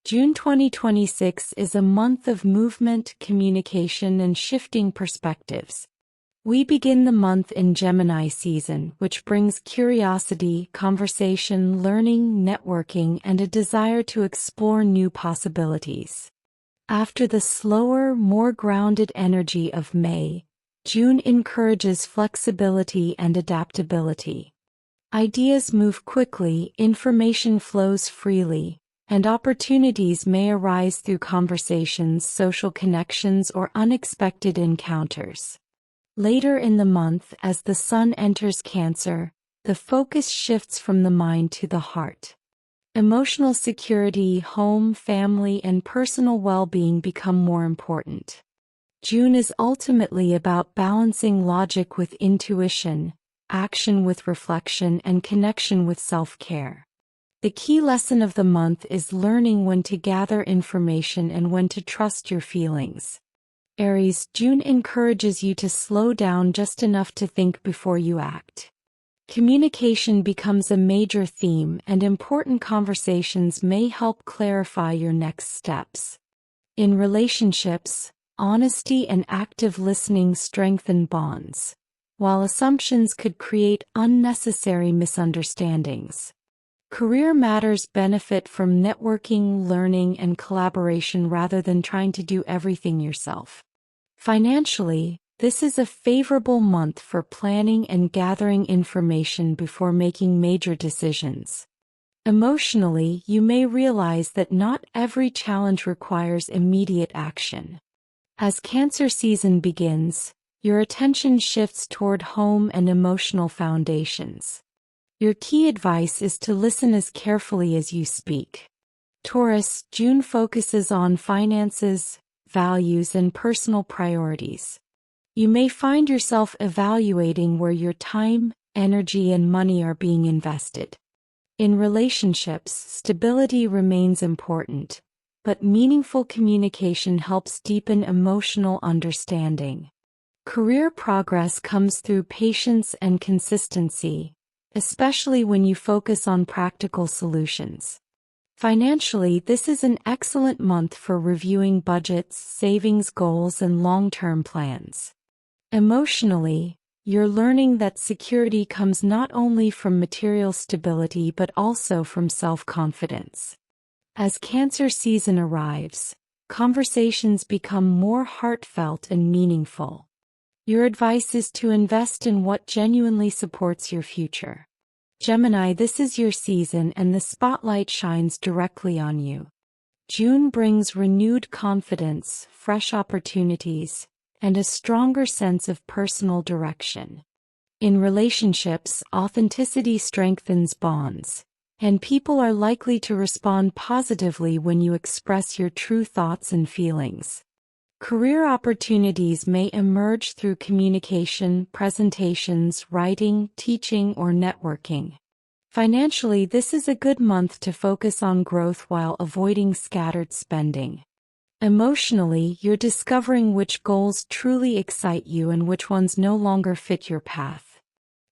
June 2026 is a month of movement, communication, and shifting perspectives. We begin the month in Gemini season, which brings curiosity, conversation, learning, networking, and a desire to explore new possibilities. After the slower, more grounded energy of May, June encourages flexibility and adaptability. Ideas move quickly, information flows freely, and opportunities may arise through conversations, social connections, or unexpected encounters. Later in the month, as the Sun enters Cancer, the focus shifts from the mind to the heart. Emotional security, home, family, and personal well-being become more important. June is ultimately about balancing logic with intuition, action with reflection, and connection with self-care. The key lesson of the month is learning when to gather information and when to trust your feelings. Aries, June encourages you to slow down just enough to think before you act. Communication becomes a major theme, and important conversations may help clarify your next steps. In relationships, honesty and active listening strengthen bonds, while assumptions could create unnecessary misunderstandings. Career matters benefit from networking, learning, and collaboration rather than trying to do everything yourself. Financially, this is a favorable month for planning and gathering information before making major decisions. Emotionally, you may realize that not every challenge requires immediate action. As Cancer season begins, your attention shifts toward home and emotional foundations. Your key advice is to listen as carefully as you speak. Taurus, June focuses on finances, values, and personal priorities. You may find yourself evaluating where your time, energy, and money are being invested. In relationships, stability remains important, but meaningful communication helps deepen emotional understanding. Career progress comes through patience and consistency, especially when you focus on practical solutions. Financially, this is an excellent month for reviewing budgets, savings goals, and long-term plans. Emotionally, you're learning that security comes not only from material stability but also from self-confidence. As Cancer season arrives, conversations become more heartfelt and meaningful. Your advice is to invest in what genuinely supports your future. Gemini, this is your season and the spotlight shines directly on you. June brings renewed confidence, fresh opportunities, and a stronger sense of personal direction. In relationships, authenticity strengthens bonds, and people are likely to respond positively when you express your true thoughts and feelings. Career opportunities may emerge through communication, presentations, writing, teaching, or networking. Financially, this is a good month to focus on growth while avoiding scattered spending. Emotionally, you're discovering which goals truly excite you and which ones no longer fit your path.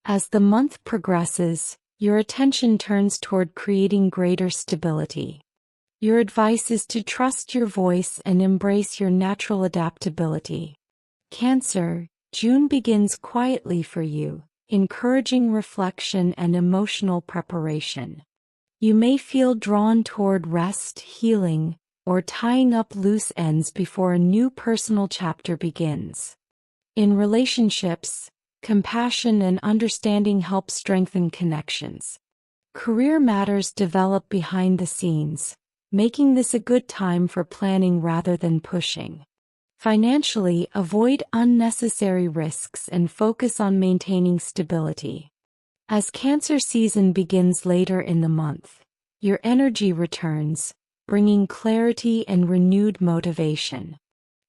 As the month progresses, your attention turns toward creating greater stability. Your advice is to trust your voice and embrace your natural adaptability. Cancer, June begins quietly for you, encouraging reflection and emotional preparation. You may feel drawn toward rest, healing, or tying up loose ends before a new personal chapter begins. In relationships, compassion and understanding help strengthen connections. Career matters develop behind the scenes, making this a good time for planning rather than pushing. Financially, avoid unnecessary risks and focus on maintaining stability. As Cancer season begins later in the month, your energy returns, bringing clarity and renewed motivation.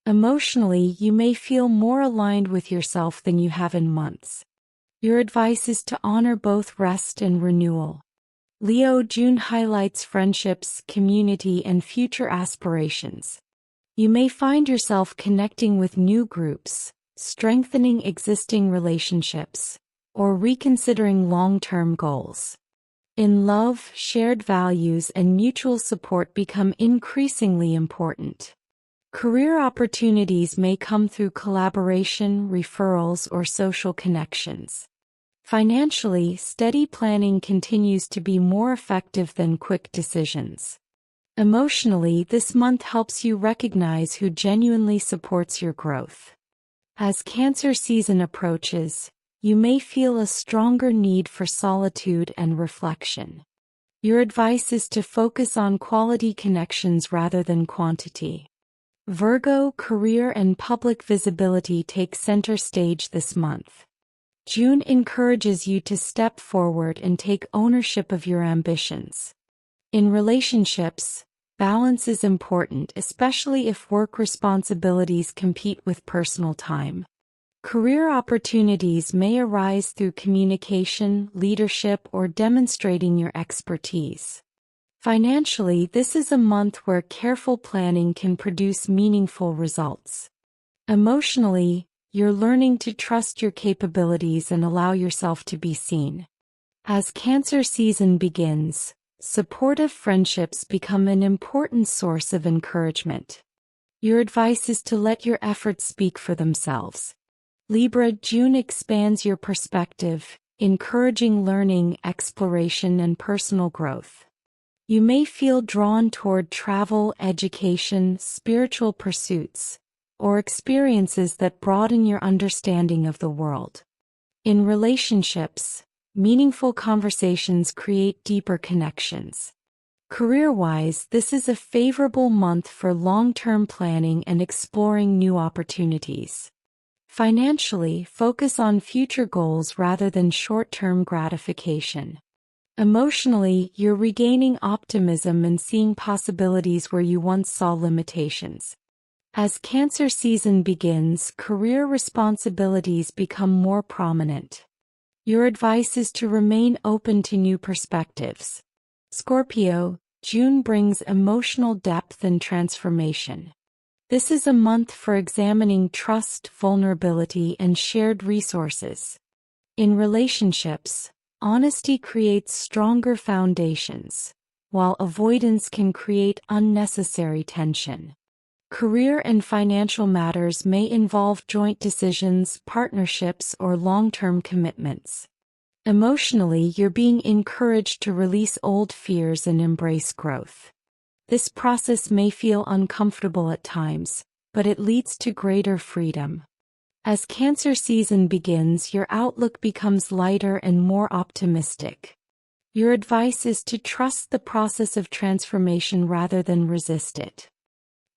Emotionally, you may feel more aligned with yourself than you have in months. Your advice is to honor both rest and renewal. Leo, June highlights friendships, community, and future aspirations. You may find yourself connecting with new groups, strengthening existing relationships, or reconsidering long-term goals. In love, shared values and mutual support become increasingly important. Career opportunities may come through collaboration, referrals, or social connections. Financially, steady planning continues to be more effective than quick decisions. Emotionally, this month helps you recognize who genuinely supports your growth. As Cancer season approaches, you may feel a stronger need for solitude and reflection. Your advice is to focus on quality connections rather than quantity. Virgo, career and public visibility take center stage this month. June encourages you to step forward and take ownership of your ambitions. In relationships, balance is important, especially if work responsibilities compete with personal time. Career opportunities may arise through communication, leadership, or demonstrating your expertise. Financially, this is a month where careful planning can produce meaningful results. Emotionally, you're learning to trust your capabilities and allow yourself to be seen. As Cancer season begins, supportive friendships become an important source of encouragement. Your advice is to let your efforts speak for themselves. Libra, June expands your perspective, encouraging learning, exploration, and personal growth. You may feel drawn toward travel, education, spiritual pursuits, or experiences that broaden your understanding of the world. In relationships, meaningful conversations create deeper connections. Career-wise, this is a favorable month for long-term planning and exploring new opportunities. Financially, focus on future goals rather than short-term gratification. Emotionally, you're regaining optimism and seeing possibilities where you once saw limitations. As Cancer season begins, career responsibilities become more prominent. Your advice is to remain open to new perspectives. Scorpio, June brings emotional depth and transformation. This is a month for examining trust, vulnerability, and shared resources. In relationships, honesty creates stronger foundations, while avoidance can create unnecessary tension. Career and financial matters may involve joint decisions, partnerships, or long-term commitments. Emotionally, you're being encouraged to release old fears and embrace growth. This process may feel uncomfortable at times, but it leads to greater freedom. As Cancer season begins, your outlook becomes lighter and more optimistic. Your advice is to trust the process of transformation rather than resist it.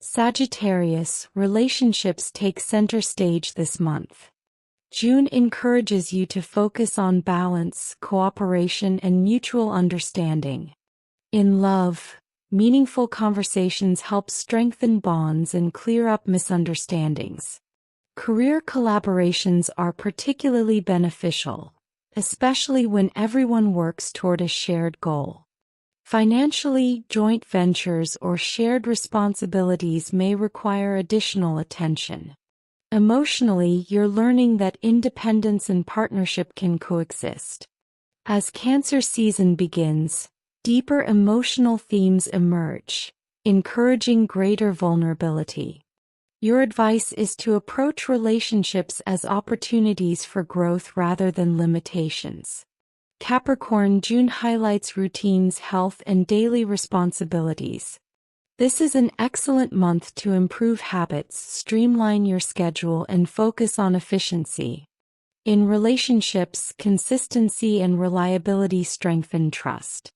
Sagittarius, relationships take center stage this month. June encourages you to focus on balance, cooperation, and mutual understanding. In love, meaningful conversations help strengthen bonds and clear up misunderstandings. Career collaborations are particularly beneficial, especially when everyone works toward a shared goal. Financially, joint ventures or shared responsibilities may require additional attention. Emotionally, you're learning that independence and partnership can coexist. As Cancer season begins, deeper emotional themes emerge, encouraging greater vulnerability. Your advice is to approach relationships as opportunities for growth rather than limitations. Capricorn, June highlights routines, health, and daily responsibilities. This is an excellent month to improve habits, streamline your schedule, and focus on efficiency. In relationships, consistency and reliability strengthen trust.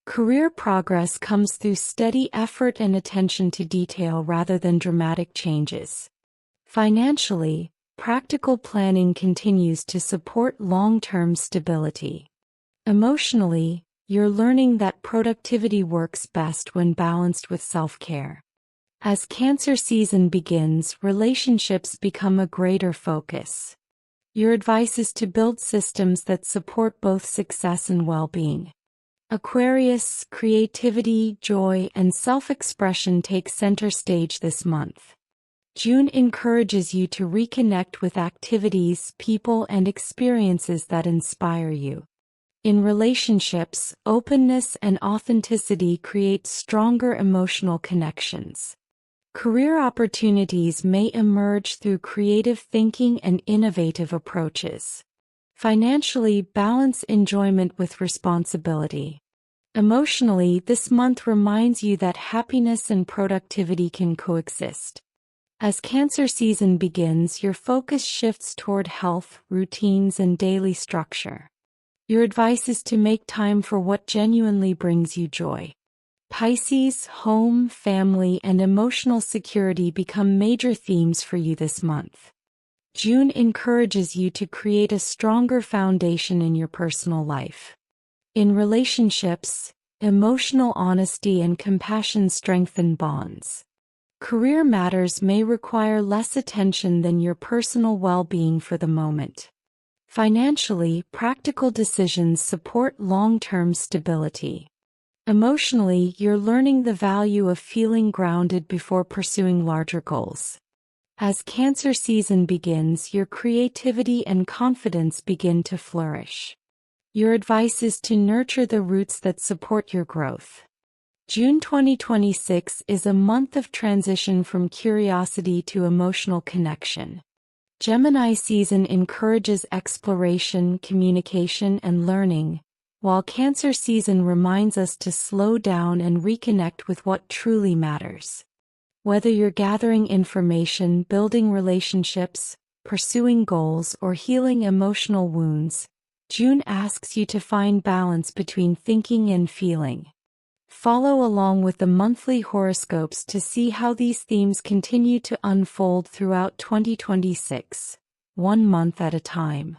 Career progress comes through steady effort and attention to detail rather than dramatic changes. Financially, practical planning continues to support long-term stability. Emotionally, you're learning that productivity works best when balanced with self-care. As Cancer season begins, relationships become a greater focus. Your advice is to build systems that support both success and well-being. Aquarius, creativity, joy, and self-expression take center stage this month. June encourages you to reconnect with activities, people, and experiences that inspire you. In relationships, openness and authenticity create stronger emotional connections. Career opportunities may emerge through creative thinking and innovative approaches. Financially, balance enjoyment with responsibility. Emotionally, this month reminds you that happiness and productivity can coexist. As Cancer season begins, your focus shifts toward health, routines, and daily structure. Your advice is to make time for what genuinely brings you joy. Pisces, home, family, and emotional security become major themes for you this month. June encourages you to create a stronger foundation in your personal life. In relationships, emotional honesty and compassion strengthen bonds. Career matters may require less attention than your personal well-being for the moment. Financially, practical decisions support long-term stability. Emotionally, you're learning the value of feeling grounded before pursuing larger goals. As Cancer season begins, your creativity and confidence begin to flourish. Your advice is to nurture the roots that support your growth. June 2026 is a month of transition from curiosity to emotional connection. Gemini season encourages exploration, communication, and learning, while Cancer season reminds us to slow down and reconnect with what truly matters. Whether you're gathering information, building relationships, pursuing goals, or healing emotional wounds, June asks you to find balance between thinking and feeling. Follow along with the monthly horoscopes to see how these themes continue to unfold throughout 2026, one month at a time.